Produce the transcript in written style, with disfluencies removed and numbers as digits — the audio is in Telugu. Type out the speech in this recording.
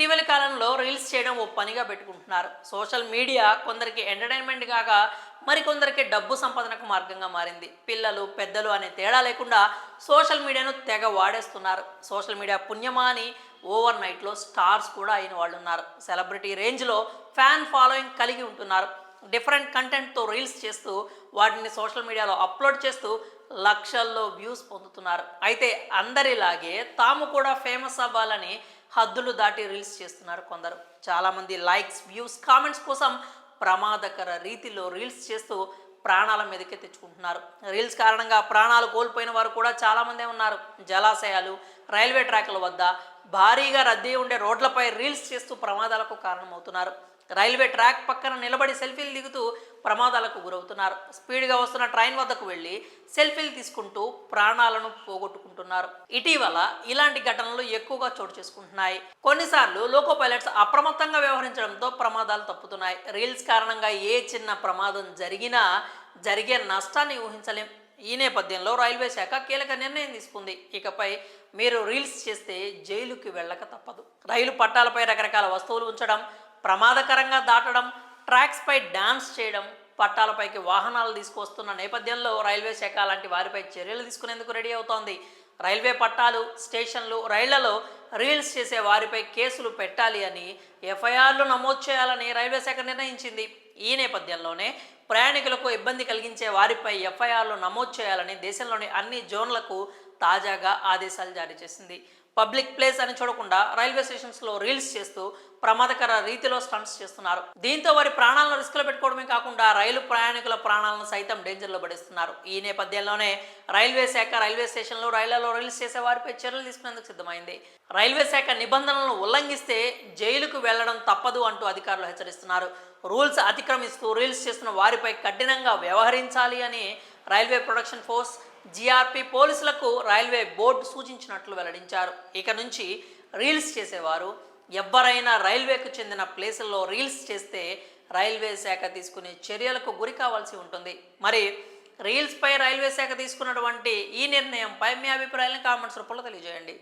ఇటీవలి కాలంలో రీల్స్ చేయడం ఓ పనిగా పెట్టుకుంటున్నారు. సోషల్ మీడియా కొందరికి ఎంటర్టైన్మెంట్ కాగా మరికొందరికి డబ్బు సంపాదనకు మార్గంగా మారింది. పిల్లలు పెద్దలు అనే తేడా లేకుండా సోషల్ మీడియాను తెగ వాడేస్తున్నారు. సోషల్ మీడియా పుణ్యమా అని ఓవర్ నైట్లో స్టార్స్ కూడా అయిన వాళ్ళు ఉన్నారు. సెలబ్రిటీ రేంజ్లో ఫ్యాన్ ఫాలోయింగ్ కలిగి ఉంటున్నారు. డిఫరెంట్ కంటెంట్తో రీల్స్ చేస్తూ వాటిని సోషల్ మీడియాలో అప్లోడ్ చేస్తూ లక్షల్లో వ్యూస్ పొందుతున్నారు. అయితే అందరిలాగే తాము కూడా ఫేమస్ అవ్వాలని హద్దులు దాటి రీల్స్ చేస్తున్నారు కొందరు. చాలామంది లైక్స్, వ్యూస్, కామెంట్స్ కోసం ప్రమాదకర రీతిలో రీల్స్ చేస్తూ ప్రాణాల మీదకే తెచ్చుకుంటున్నారు. రీల్స్ కారణంగా ప్రాణాలు కోల్పోయిన వారు కూడా చాలామందే ఉన్నారు. జలాశయాలు, రైల్వే ట్రాక్ల వద్ద భారీగా రద్దీ ఉండే రోడ్లపై రీల్స్ చేస్తూ ప్రమాదాలకు కారణమవుతున్నారు. రైల్వే ట్రాక్ పక్కన నిలబడి సెల్ఫీలు దిగుతూ ప్రమాదాలకు గురవుతున్నారు. స్పీడ్గా వస్తున్న ట్రైన్ వద్దకు వెళ్ళి సెల్ఫీలు తీసుకుంటూ ప్రాణాలను పోగొట్టుకుంటున్నారు. ఇటీవల ఇలాంటి ఘటనలు ఎక్కువగా చోటు చేసుకుంటున్నాయి. కొన్నిసార్లు లోకో పైలట్స్ అప్రమత్తంగా వ్యవహరించడంతో ప్రమాదాలు తప్పుతున్నాయి. రీల్స్ కారణంగా ఏ చిన్న ప్రమాదం జరిగినా జరిగే నష్టాన్ని ఊహించలేం. ఈ నేపథ్యంలో రైల్వే శాఖ కీలక నిర్ణయం తీసుకుంది. ఇకపై మీరు రీల్స్ చేస్తే జైలుకి వెళ్ళక తప్పదు. రైలు పట్టాలపై రకరకాల వస్తువులు ఉంచడం, ప్రమాదకరంగా దాటడం, ట్రాక్స్పై డాన్స్ చేయడం, పట్టాలపైకి వాహనాలు తీసుకొస్తున్న నేపథ్యంలో రైల్వే శాఖ అలాంటి వారిపై చర్యలు తీసుకునేందుకు రెడీ అవుతోంది. రైల్వే పట్టాలు, స్టేషన్లు, రైళ్లలో రీల్స్ చేసే వారిపై కేసులు పెట్టాలి అని, ఎఫ్ఐఆర్లు నమోదు చేయాలని రైల్వే శాఖ నిర్ణయించింది. ఈ నేపథ్యంలోనే ప్రయాణికులకు ఇబ్బంది కలిగించే వారిపై ఎఫ్ఐఆర్లు నమోదు చేయాలని దేశంలోని అన్ని జోన్లకు తాజాగా ఆదేశాలు జారీ చేసింది. పబ్లిక్ ప్లేస్ అని చూడకుండా రైల్వే స్టేషన్స్లో రీల్స్ చేస్తూ ప్రమాదకర రీతిలో స్టంట్స్ చేస్తున్నారు. దీంతో వారి ప్రాణాలను రిస్క్లో పెట్టుకోవడమే కాకుండా రైలు ప్రయాణికుల ప్రాణాలను సైతం డేంజర్లో పడిస్తున్నారు. ఈ నేపథ్యంలోనే రైల్వే శాఖ రైల్వే స్టేషన్లు, రైళ్లలో రీల్స్ చేసే వారిపై చర్యలు తీసుకునేందుకు సిద్ధమైంది. రైల్వే శాఖ నిబంధనలను ఉల్లంఘిస్తే జైలుకు వెళ్లడం తప్పదు అంటూ అధికారులు హెచ్చరిస్తున్నారు. రూల్స్ అతిక్రమిస్తూ రీల్స్ చేస్తున్న వారిపై కఠినంగా వ్యవహరించాలి అని రైల్వే ప్రొడక్షన్ ఫోర్స్, జీఆర్పీ పోలీసులకు రైల్వే బోర్డు సూచించినట్లు వెల్లడించారు. ఇక నుంచి రీల్స్ చేసేవారు ఎవరైనా రైల్వేకు చెందిన ప్లేసుల్లో రీల్స్ చేస్తే రైల్వే శాఖ తీసుకునే చర్యలకు గురి కావాల్సి ఉంటుంది. మరి రీల్స్పై రైల్వే శాఖ తీసుకున్నటువంటి ఈ నిర్ణయంపై మీ అభిప్రాయాలను కామెంట్స్ రూపంలో తెలియజేయండి.